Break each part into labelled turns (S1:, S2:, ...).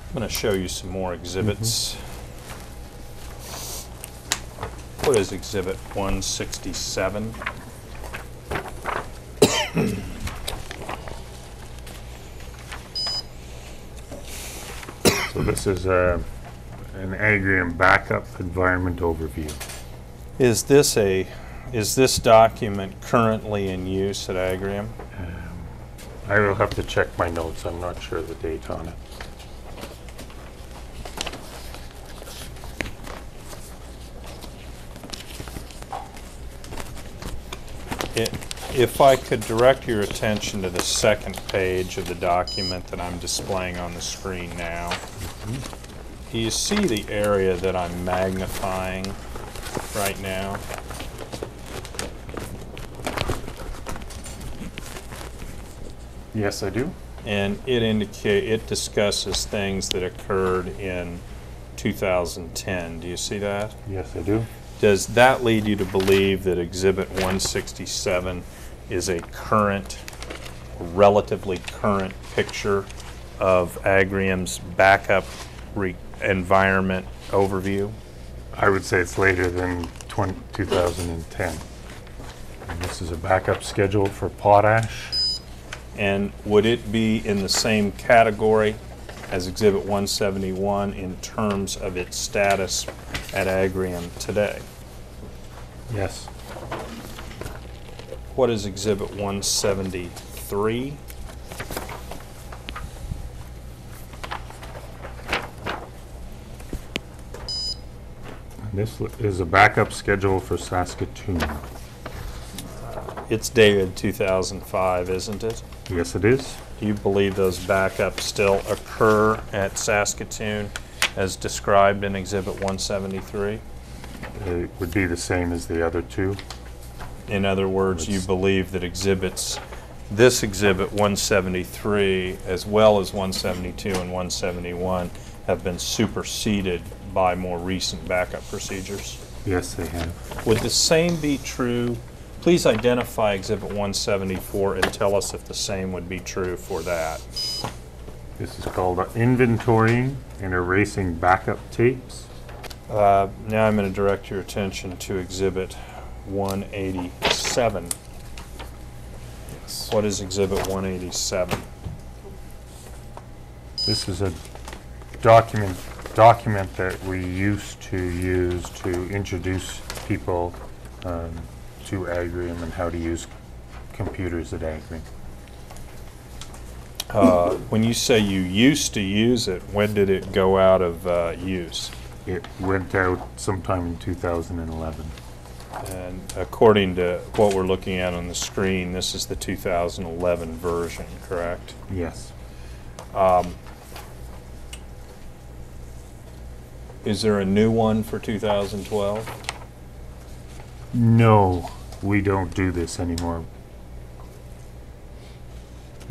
S1: I'm going to show you some more exhibits. What is Exhibit 167?
S2: So this is an Agrium backup environment overview.
S1: Is this document currently in use at Agrium?
S2: I will have to check my notes. I'm not sure the date on it.
S1: If I could direct your attention to the second page of the document that I'm displaying on the screen now. Do you see the area that I'm magnifying right now?
S2: Yes, I do.
S1: And it discusses things that occurred in 2010. Do you see that?
S2: Yes, I do.
S1: Does that lead you to believe that Exhibit 167 is a current, relatively current picture of Agrium's backup environment overview?
S2: I would say it's later than 2010. And this is a backup schedule for potash.
S1: And would it be in the same category as Exhibit 171 in terms of its status at Agrium today?
S2: Yes.
S1: What is Exhibit 173?
S2: This is a backup schedule for Saskatoon.
S1: It's dated 2005, isn't it?
S2: Yes, it is.
S1: Do you believe those backups still occur at Saskatoon as described in Exhibit 173?
S2: It would be the same as the other two.
S1: In other words, you believe that this Exhibit 173, as well as 172 and 171, have been superseded by more recent backup procedures?
S2: Yes, they have.
S1: Would the same be true? Please identify Exhibit 174 and tell us if the same would be true for that.
S2: This is called inventorying and erasing backup tapes.
S1: Now I'm going to direct your attention to Exhibit 187. Yes. What is Exhibit 187?
S2: This is a document that we used to use to introduce people to Agrium and how to use computers at Agrium.
S1: When you say you used to use it, when did it go out of use?
S2: It went out sometime in 2011.
S1: And according to what we're looking at on the screen, this is the 2011 version, correct?
S2: Yes.
S1: Is there a new one for 2012?
S2: No, we don't do this anymore.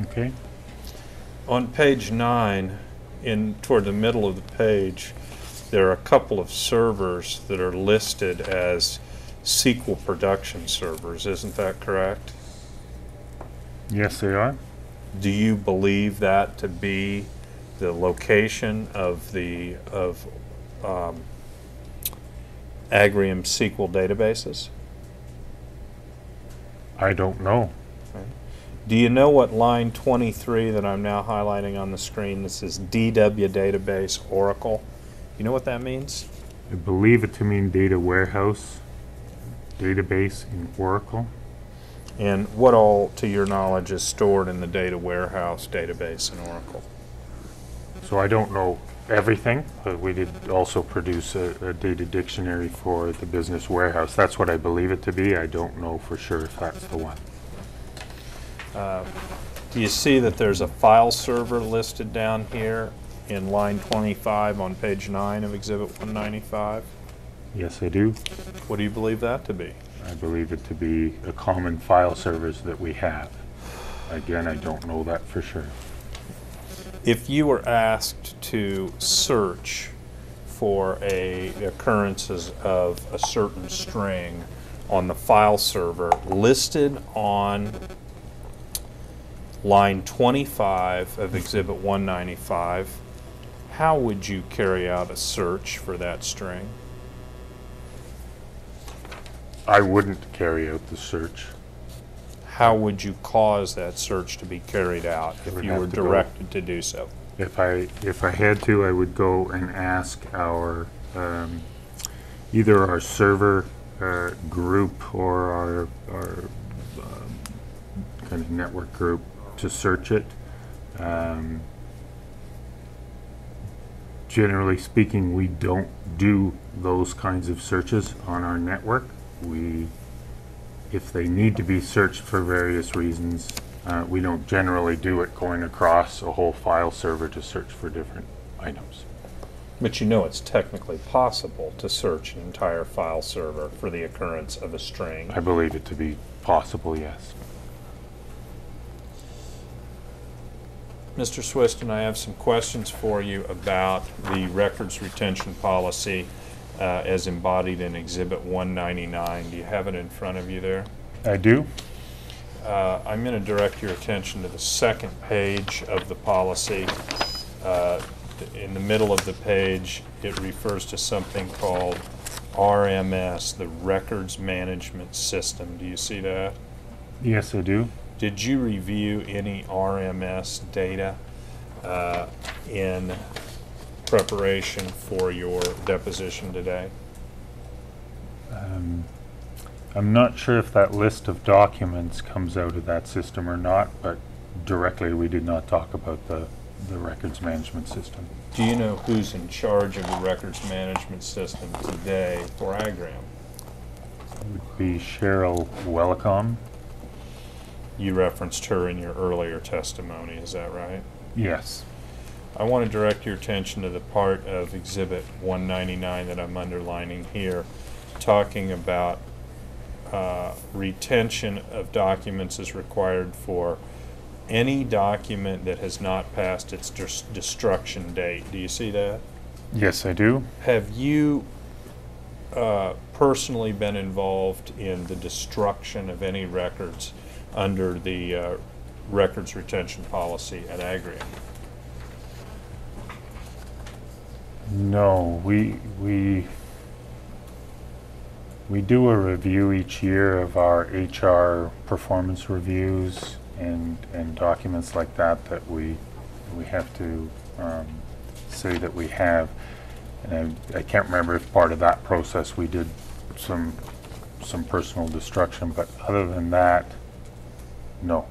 S2: Okay.
S1: On page 9, toward the middle of the page, there are a couple of servers that are listed as SQL production servers. Isn't that correct?
S2: Yes, they are.
S1: Do you believe that to be the location of Agrium SQL databases?
S2: I don't know.
S1: Okay. Do you know what line 23 that I'm now highlighting on the screen, this is DW database Oracle? You know what that means?
S2: I believe it to mean data warehouse database in Oracle.
S1: And what all, to your knowledge, is stored in the data warehouse database in Oracle?
S2: So I don't know everything, but we did also produce a data dictionary for the business warehouse. That's what I believe it to be. I don't know for sure if that's the one.
S1: Do you see that there's a file server listed down here in line 25 on page 9 of Exhibit 195?
S2: Yes, I do.
S1: What do you believe that to be?
S2: I believe it to be a common file servers that we have. Again, I don't know that for sure.
S1: If you were asked to search for occurrences of a certain string on the file server listed on line 25 of Exhibit 195, how would you carry out a search for that string?
S2: I wouldn't carry out the search.
S1: How would you cause that search to be carried out if
S2: would
S1: you
S2: have
S1: were
S2: to go-
S1: directed to do so?
S2: If I had to, I would go and ask our either our server group or our kind of network group to search it. Generally speaking, we don't do those kinds of searches on our network. If they need to be searched for various reasons, we don't generally do it going across a whole file server to search for different items.
S1: But you know it's technically possible to search an entire file server for the occurrence of a string.
S2: I believe it to be possible, yes.
S1: Mr. Swiston, I have some questions for you about the records retention policy as embodied in Exhibit 199. Do you have it in front of you there?
S2: I do.
S1: I'm going to direct your attention to the second page of the policy. In the middle of the page, it refers to something called RMS, the Records Management System. Do you see that?
S2: Yes, I do.
S1: Did you review any RMS data in preparation for your deposition today?
S2: I'm not sure if that list of documents comes out of that system or not, but directly we did not talk about the records management system.
S1: Do you know who's in charge of the records management system today for Agram?
S2: It would be Cheryl Wellicom.
S1: You referenced her in your earlier testimony, is that right?
S2: Yes.
S1: I want to direct your attention to the part of Exhibit 199 that I'm underlining here, talking about retention of documents is required for any document that has not passed its destruction date. Do you see that?
S2: Yes, I do.
S1: Have you personally been involved in the destruction of any records under the records retention policy at Agrium?
S2: No, we do a review each year of our HR performance reviews and documents like that that we have to say that we have. And I can't remember if part of that process we did some personal destruction, but other than that, no.